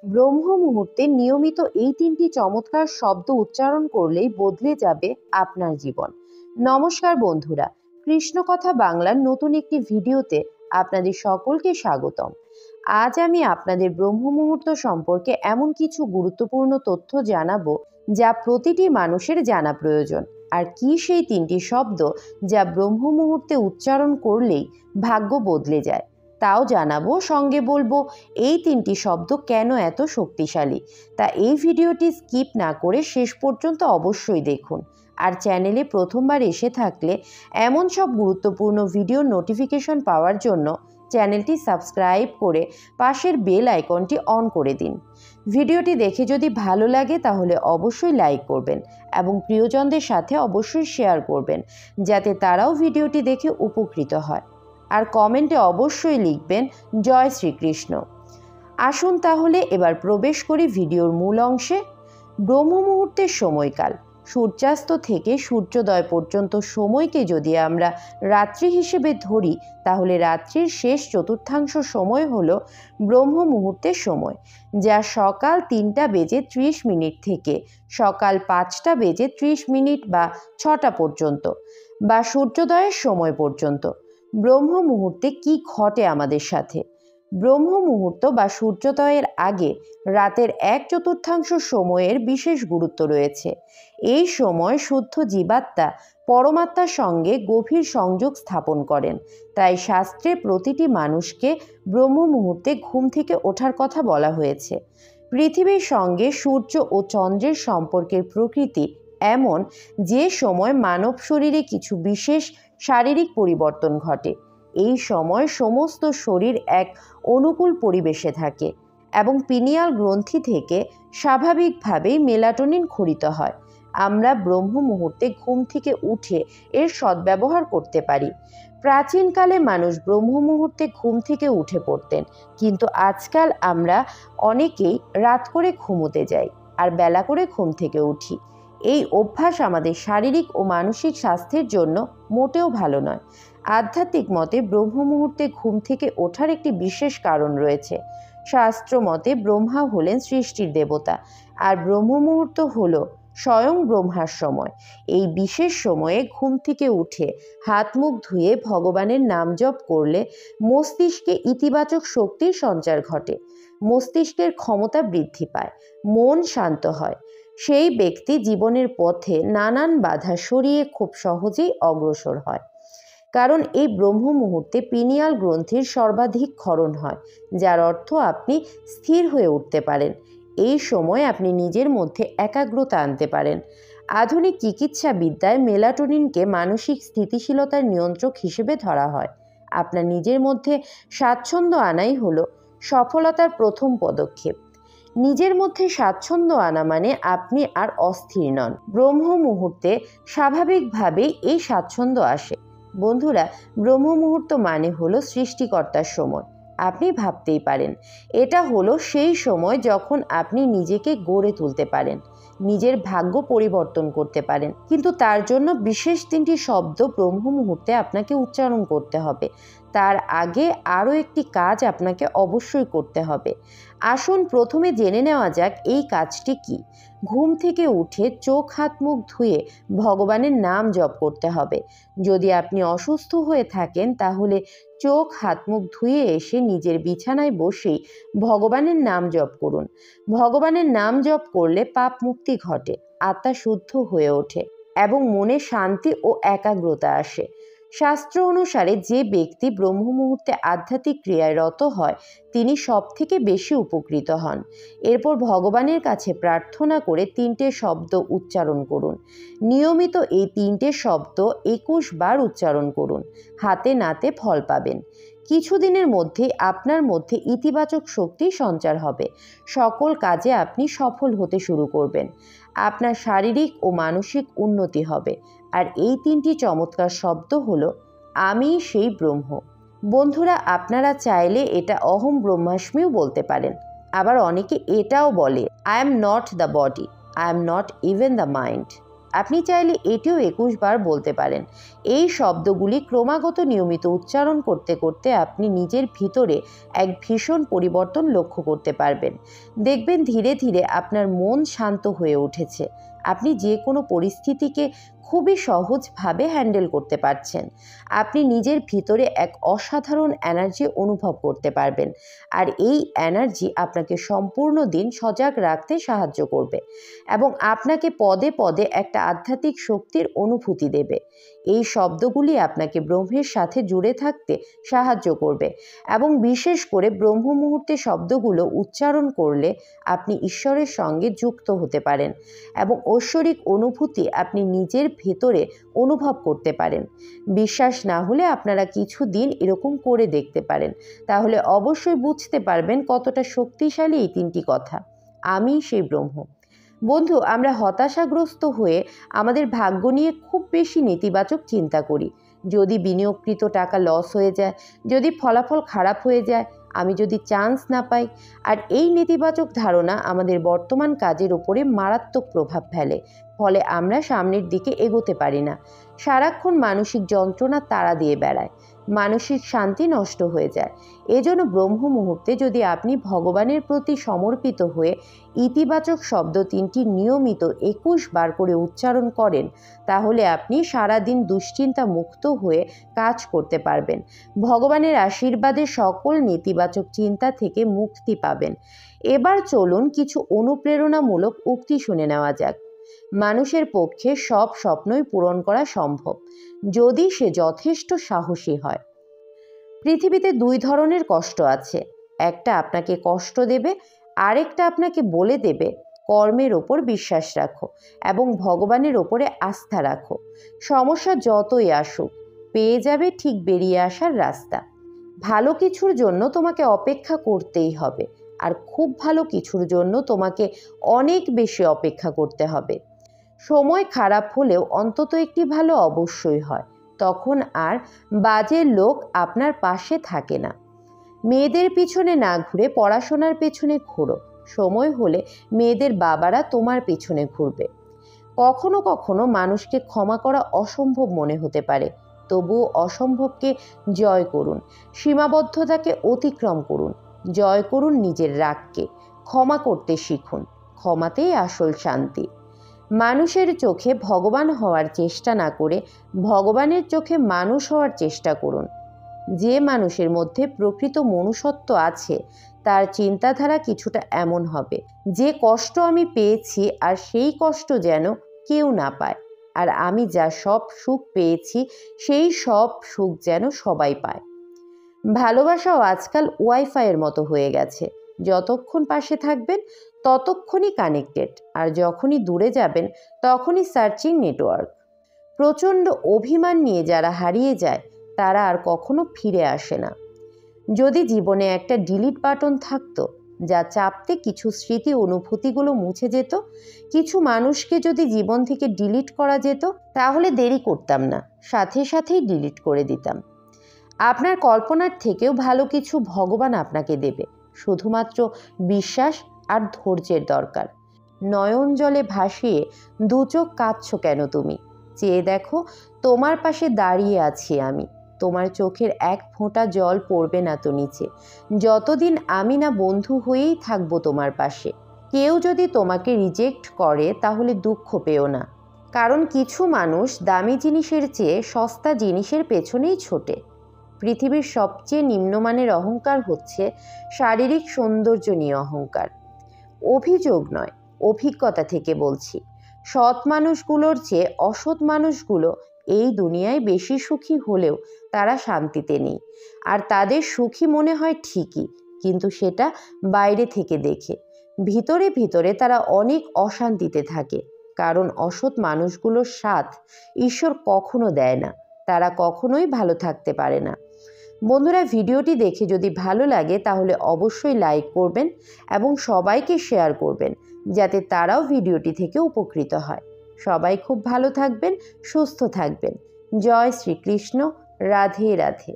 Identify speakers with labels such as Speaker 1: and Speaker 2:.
Speaker 1: ব্রহ্ম মুহূর্তে নিয়মিত এই তিনটি চমৎকার শব্দ উচ্চারণ করলেই বদলে যাবে আপনার জীবন। নমস্কার বন্ধুরা, কৃষ্ণকথা বাংলার নতুন একটি ভিডিওতে আপনাদের সকলকে স্বাগতম। আজ আমি আপনাদের ব্রহ্ম মুহূর্ত সম্পর্কে এমন কিছু গুরুত্বপূর্ণ তথ্য জানাবো যা প্রতিটি মানুষের জানা প্রয়োজন। আর কি সেই তিনটি শব্দ যা ব্রহ্ম মুহূর্তে উচ্চারণ করলেই ভাগ্য বদলে যায়, তাও জানাবো। সঙ্গে বলবো এই তিনটি শব্দ কেন এত শক্তিশালী। তা এই ভিডিওটি স্কিপ না করে শেষ পর্যন্ত অবশ্যই দেখুন। আর চ্যানেলে প্রথমবার এসে থাকলে এমন সব গুরুত্বপূর্ণ ভিডিওর নোটিফিকেশন পাওয়ার জন্য চ্যানেলটি সাবস্ক্রাইব করে পাশের বেল আইকনটি অন করে দিন। ভিডিওটি দেখে যদি ভালো লাগে তাহলে অবশ্যই লাইক করবেন এবং প্রিয়জনদের সাথে অবশ্যই শেয়ার করবেন, যাতে তারাও ভিডিওটি দেখে উপকৃত হয়। আর কমেন্টে অবশ্যই লিখবেন জয় শ্রীকৃষ্ণ। আসুন তাহলে এবার প্রবেশ করি ভিডিওর মূল অংশে। ব্রহ্ম মুহূর্তের সময়কাল। সূর্যাস্ত থেকে সূর্যোদয় পর্যন্ত সময়কে যদি আমরা রাত্রি হিসেবে ধরি, তাহলে রাত্রির শেষ চতুর্থাংশ সময় হলো ব্রহ্ম মুহূর্তের সময়, যা সকাল 3টা বেজে 30 মিনিট থেকে সকাল 5টা বেজে 30 মিনিট বা 6টা পর্যন্ত, বা সূর্যোদয়ের সময় পর্যন্ত। ব্রহ্ম মুহূর্তে কি ঘটে আমাদের সাথে? ব্রহ্ম মুহূর্ত বা সূর্যোদয়ের আগে রাতের 1/4 সময়ের বিশেষ গুরুত্ব রয়েছে। এই সময় শুদ্ধ জীবাত্মা পরমাত্মার সঙ্গে গভীর সংযোগ স্থাপন করেন। তাই শাস্ত্রে প্রতিটি মানুষকে ব্রহ্ম মুহূর্তে ঘুম থেকে ওঠার কথা বলা হয়েছে। পৃথিবীর সঙ্গে সূর্য ও চন্দ্রের সম্পর্কের প্রকৃতি এমন যে সময় মানব শরীরে কিছু বিশেষ শারীরিক পরিবর্তন ঘটে। এই সময় সমস্ত শরীর এক অনুকূল পরিবেশে থাকে এবং পিনিয়াল গ্রন্থি থেকে স্বাভাবিকভাবেই মেলাটোনিন ক্ষরিত হয়। আমরা ব্রহ্ম মুহূর্তে ঘুম থেকে উঠে এর সদ্ব্যবহার করতে পারি। প্রাচীনকালে মানুষ ব্রহ্ম মুহূর্তে ঘুম থেকে উঠে পড়তেন, কিন্তু আজকাল আমরা অনেকেই রাত করে ঘুমোতে যাই আর বেলা করে ঘুম থেকে উঠি। এই অভ্যাস আমাদের শারীরিক ও মানসিক স্বাস্থ্যের জন্য মোটেও ভালো নয়। আধ্যাত্মিক মতে ব্রহ্ম মুহূর্তে ঘুম থেকে ওঠার একটি বিশেষ কারণ রয়েছে। শাস্ত্র মতে ব্রহ্মা হলেন সৃষ্টির দেবতা, আর ব্রহ্ম মুহূর্ত হল স্বয়ং ব্রহ্মার সময়। এই বিশেষ সময়ে ঘুম থেকে উঠে হাত মুখ ধুয়ে ভগবানের নাম জপ করলে মস্তিষ্কে ইতিবাচক শক্তির সঞ্চার ঘটে, মস্তিষ্কের ক্ষমতা বৃদ্ধি পায়, মন শান্ত হয়। সেই ব্যক্তি জীবনের পথে নানান বাধা সরিয়ে খুব সহজেই অগ্রসর হয়। কারণ এই ব্রহ্ম মুহূর্তে পিনিয়াল গ্রন্থির সর্বাধিক ক্ষরণ হয়, যার অর্থ আপনি স্থির হয়ে উঠতে পারেন। এই সময় আপনি নিজের মধ্যে একাগ্রতা আনতে পারেন। আধুনিক চিকিৎসা বিদ্যায় মেলাটোনিনকে মানসিক স্থিতিশীলতার নিয়ন্ত্রক হিসেবে ধরা হয়। আপনার নিজের মধ্যে স্বাচ্ছন্দ্য আনাই হলো সফলতার প্রথম পদক্ষেপ। নিজের মধ্যে স্বাচ্ছন্দ্য আনা মানে আপনি আর অস্থির নন। ব্রহ্ম মুহূর্তে স্বাভাবিকভাবেই এই স্বাচ্ছন্দ্য আসে। বন্ধুরা, ব্রহ্ম মুহূর্ত মানে হলো সৃষ্টিকর্তার সময়। আপনি ভাবতেই পারেন, এটা হলো সেই সময় যখন আপনি নিজেকে গড়ে তুলতে পারেন, নিজের ভাগ্য পরিবর্তন করতে পারেন। কিন্তু তার জন্য বিশেষ 3টি শব্দ ব্রহ্ম মুহূর্তে আপনাকে উচ্চারণ করতে হবে। তার আগে আরও একটি কাজ আপনাকে অবশ্যই করতে হবে। আসুন প্রথমে জেনে নেওয়া যাক এই কাজটি কি। ঘুম থেকে উঠে চোখ হাত মুখ ধুয়ে ভগবানের নাম জপ করতে হবে। যদি আপনি অসুস্থ হয়ে থাকেন তাহলে চোখ হাত মুখ ধুয়ে এসে নিজের বিছানায় বসেই ভগবানের নাম জপ করুন। ভগবানের নাম জপ করলে পাপ মুক্তি ঘটে, আত্মা শুদ্ধ হয়ে ওঠে এবং মনে শান্তি ও একাগ্রতা আসে। শাস্ত্র অনুসারে যে ব্যক্তি ব্রহ্ম মুহূর্তে আধ্যাত্মিক ক্রিয়ায় রত হয় তিনি সব থেকে বেশি উপকৃত হন। এরপর ভগবানের কাছে প্রার্থনা করে 3টে শব্দ উচ্চারণ করুন। নিয়মিত এই 3টে শব্দ 21 বার উচ্চারণ করুন। হাতে নাতে ফল পাবেন। কিছুদিনের মধ্যেই আপনার মধ্যে ইতিবাচক শক্তির সঞ্চার হবে। সকল কাজে আপনি সফল হতে শুরু করবেন। আপনার শারীরিক ও মানসিক উন্নতি হবে। আর এই 3টি চমৎকার শব্দ হলো আমি সেই ব্রহ্ম। বন্ধুরা, আপনারা চাইলে এটা অহম ব্রহ্মাস্মিও বলতে পারেন। আবার অনেকে এটাও বলে, I am not the body, I am not even the mind. আপনি চাইলে এটিও 21 বার বলতে পারেন। এই শব্দগুলি ক্রমাগত নিয়মিত উচ্চারণ করতে করতে আপনি নিজের ভিতরে এক ভীষণ পরিবর্তন লক্ষ্য করতে পারবেন। দেখবেন ধীরে ধীরে আপনার মন শান্ত হয়ে উঠেছে। আপনি যে কোনো পরিস্থিতিকে খুবই সহজভাবে হ্যান্ডেল করতে পারছেন। আপনি নিজের ভিতরে এক অসাধারণ এনার্জি অনুভব করতে পারবেন, আর এই এনার্জি আপনাকে সম্পূর্ণ দিন সজাগ রাখতে সাহায্য করবে এবং আপনাকে পদে পদে একটা আধ্যাত্মিক শক্তির অনুভূতি দেবে। এই শব্দগুলি আপনাকে ব্রহ্মের সাথে জুড়ে থাকতে সাহায্য করবে এবং বিশেষ করে ব্রহ্ম মুহূর্তে শব্দগুলো উচ্চারণ করলে আপনি ঈশ্বরের সঙ্গে যুক্ত হতে পারেন এবং ঐশ্বরিক অনুভূতি আপনি নিজের ভেতরে অনুভব করতে পারেন। বিশ্বাস না হলে আপনারা কিছু দিন এরকম করে দেখতে পারেন, তাহলে অবশ্যই বুঝতে পারবেন কতটা শক্তিশালী এই 3টি কথা। আমি সেই ব্রহ্ম। বন্ধু, আমরা হতাশাগ্রস্ত হয়ে আমাদের ভাগ্য নিয়ে খুব বেশি নেতিবাচক চিন্তা করি। যদি বিনিয়োগকৃত টাকা লস হয়ে যায়, যদি ফলাফল খারাপ হয়ে যায়, আমি যদি চান্স না পাই, আর এই নেতিবাচক ধারণা আমাদের বর্তমান কাজের উপরে মারাত্মক প্রভাব ফেলে। ফলে আমরা সামনের দিকে এগোতে পারি না। সারাক্ষণ মানসিক যন্ত্রণা তাড়া দিয়ে বেড়ায়, মানসিক শান্তি নষ্ট হয়ে যায়। এজন্য ব্রহ্ম মুহূর্তে যদি আপনি ভগবানের প্রতি সমর্পিত হয়ে ইতিবাচক শব্দ 3টি নিয়মিত 21 বার করে উচ্চারণ করেন, তাহলে আপনি সারাদিন দুশ্চিন্তা মুক্ত হয়ে কাজ করতে পারবেন। ভগবানের আশীর্বাদে সকল নেতিবাচক চিন্তা থেকে মুক্তি পাবেন। এবার চলুন কিছু অনুপ্রেরণামূলক উক্তি শুনে নেওয়া যাক। মানুষের পক্ষে সব স্বপ্নই পূরণ করা সম্ভব, যদি সে যথেষ্ট সাহসী হয়। পৃথিবীতে 2 ধরনের কষ্ট আছে। একটা আপনাকে কষ্ট দেবে, আরেকটা আপনাকে বলে দেবে কর্মের ওপর বিশ্বাস রাখো এবং ভগবানের ওপরে আস্থা রাখো। সমস্যা যতই আসুক, পেয়ে যাবে ঠিক বেরিয়ে আসার রাস্তা। ভালো কিছুর জন্য তোমাকে অপেক্ষা করতেই হবে, আর খুব ভালো কিছুর জন্য তোমাকে অনেক বেশি অপেক্ষা করতে হবে। সময় খারাপ হলেও অন্তত একটি ভালো অবশ্যই হয়, তখন আর বাজে লোক আপনার পাশে থাকে না। মেয়েদের পিছনে না ঘুরে পড়াশোনার পেছনে ঘুরো। সময় হলে মেয়েদের বাবারা তোমার পেছনে ঘুরবে। কখনো কখনো মানুষকে ক্ষমা করা অসম্ভব মনে হতে পারে, তবুও অসম্ভবকে জয় করুন। সীমাবদ্ধতাকে অতিক্রম করুন। জয় করুন নিজের রাগকে। ক্ষমা করতে শিখুন। ক্ষমাতেই আসল শান্তি। মানুষের চোখে ভগবান হওয়ার চেষ্টা না করে ভগবানের চোখে মানুষ হওয়ার চেষ্টা করুন। যে মানুষের মধ্যে প্রকৃত মনুষ্যত্ব আছে, তার চিন্তাধারা কিছুটা এমন হবে, যে কষ্ট আমি পেয়েছি আর সেই কষ্ট যেন কেউ না পায়, আর আমি যা সব সুখ পেয়েছি সেই সব সুখ যেন সবাই পায়। ভালোবাসাও আজকাল ওয়াইফাইয়ের মতো হয়ে গেছে। যতক্ষণ পাশে থাকবেন ততক্ষণই কানেক্টেড, আর যখনই দূরে যাবেন তখনই সার্চিং নেটওয়ার্ক। প্রচণ্ড অভিমান নিয়ে যারা হারিয়ে যায়, তারা আর কখনো ফিরে আসে না। যদি জীবনে একটা ডিলিট বাটন থাকতো, যা চাপতে কিছু স্মৃতি অনুভূতিগুলো মুছে যেত, কিছু মানুষকে যদি জীবন থেকে ডিলিট করা যেত, তাহলে দেরি করতাম না, সাথে সাথেই ডিলিট করে দিতাম। আপনার কল্পনার থেকেও ভালো কিছু ভগবান আপনাকে দেবে। শুধুমাত্র বিশ্বাস আর ধৈর্যের দরকার। নয়ন জলে ভাসিয়ে 2 চোখ কাঁদছো কেন তুমি? চেয়ে দেখো, তোমার পাশে দাঁড়িয়ে আছি আমি। তোমার চোখের এক ফোঁটা জল পড়বে না তো নিচে, যতদিন আমি না বন্ধু হয়েই থাকবো তোমার পাশে। কেউ যদি তোমাকে রিজেক্ট করে, তাহলে দুঃখ পেও না, কারণ কিছু মানুষ দামি জিনিসের চেয়ে সস্তা জিনিসের পেছনেই ছোটে। পৃথিবীর সবচেয়ে নিম্নমানের অহংকার হচ্ছে শারীরিক সৌন্দর্য নিয়ে অহংকার। অভিযোগ নয়, অভিজ্ঞতা থেকে বলছি। সৎ মানুষগুলোর চেয়ে অসৎ মানুষগুলো এই দুনিয়ায় বেশি সুখী হলেও তারা শান্তিতে নেই, আর তাদের সুখী মনে হয় ঠিকই, কিন্তু সেটা বাইরে থেকে দেখে। ভিতরে ভিতরে তারা অনেক অশান্তিতে থাকে, কারণ অসৎ মানুষগুলোর সাথ ঈশ্বর কখনো দেয় না। তারা কখনোই ভালো থাকতে পারে না। বন্ধুরা, ভিডিওটি দেখে যদি ভালো লাগে তাহলে অবশ্যই লাইক করবেন এবং সবাইকে শেয়ার করবেন, যাতে তারাও ভিডিওটি থেকে উপকৃত হয়। সবাই খুব ভালো থাকবেন, সুস্থ থাকবেন। জয় শ্রীকৃষ্ণ। রাধে রাধে।